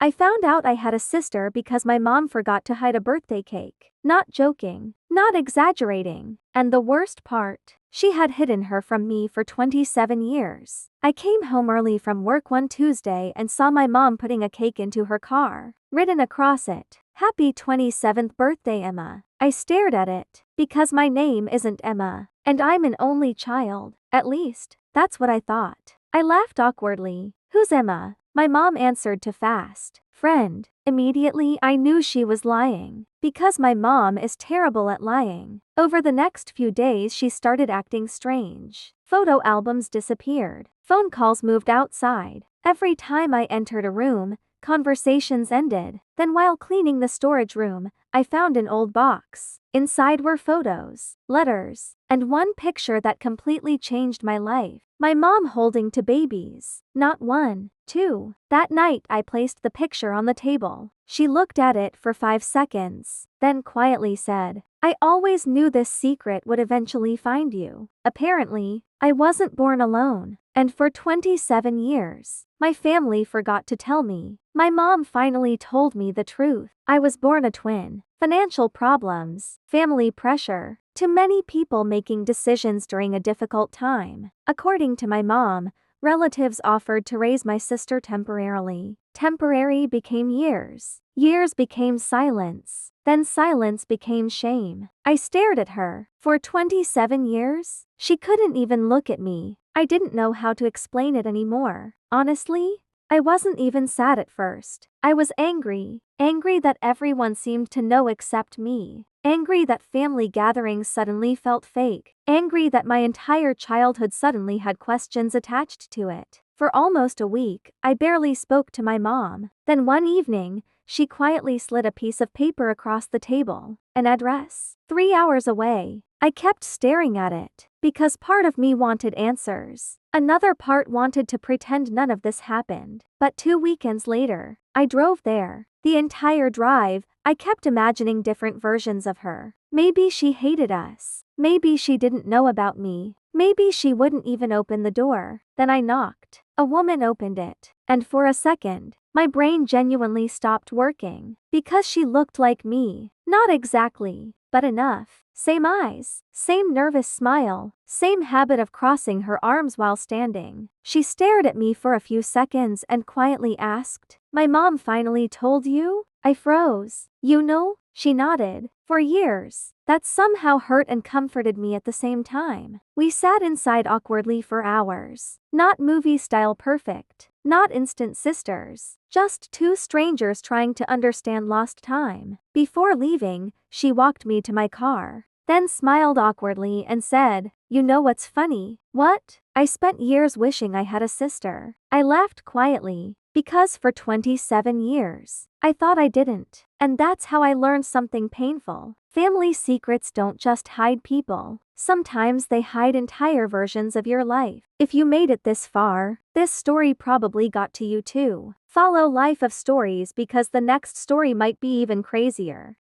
I found out I had a sister because my mom forgot to hide a birthday cake. Not joking. Not exaggerating. And the worst part, she had hidden her from me for 27 years. I came home early from work one Tuesday and saw my mom putting a cake into her car. Written across it, "Happy 27th birthday, Emma." I stared at it, because my name isn't Emma, and I'm an only child. At least, that's what I thought. I laughed awkwardly. "Who's Emma?" My mom answered too fast. "Friend." Immediately I knew she was lying, because my mom is terrible at lying. Over the next few days she started acting strange. Photo albums disappeared. Phone calls moved outside. Every time I entered a room, conversations ended. Then while cleaning the storage room, I found an old box. Inside were photos, letters, and one picture that completely changed my life. My mom holding two babies. Not one, two. That night I placed the picture on the table. She looked at it for 5 seconds, then quietly said, "I always knew this secret would eventually find you." Apparently, I wasn't born alone. And for 27 years, my family forgot to tell me. My mom finally told me the truth. I was born a twin. Financial problems, family pressure, too many people making decisions during a difficult time. According to my mom, relatives offered to raise my sister temporarily. Temporary became years. Years became silence. Then silence became shame. I stared at her. For 27 years, she couldn't even look at me. I didn't know how to explain it anymore. Honestly, I wasn't even sad at first. I was angry. Angry that everyone seemed to know except me. Angry that family gatherings suddenly felt fake. Angry that my entire childhood suddenly had questions attached to it. For almost a week, I barely spoke to my mom. Then one evening, she quietly slid a piece of paper across the table. An address. 3 hours away. I kept staring at it, because part of me wanted answers. Another part wanted to pretend none of this happened. But 2 weekends later, I drove there. The entire drive, I kept imagining different versions of her. Maybe she hated us. Maybe she didn't know about me. Maybe she wouldn't even open the door. Then I knocked. A woman opened it. And for a second, my brain genuinely stopped working. Because she looked like me. Not exactly, but enough. Same eyes, same nervous smile, same habit of crossing her arms while standing. She stared at me for a few seconds and quietly asked, "My mom finally told you?" I froze. "You know?" She nodded. For years. That somehow hurt and comforted me at the same time. We sat inside awkwardly for hours. Not movie-style perfect. Not instant sisters. Just 2 strangers trying to understand lost time. Before leaving, she walked me to my car. Then smiled awkwardly and said, "You know what's funny?" "What?" "I spent years wishing I had a sister." I laughed quietly, because for 27 years, I thought I didn't. And that's how I learned something painful. Family secrets don't just hide people. Sometimes they hide entire versions of your life. If you made it this far, this story probably got to you too. Follow Life of Stories because the next story might be even crazier.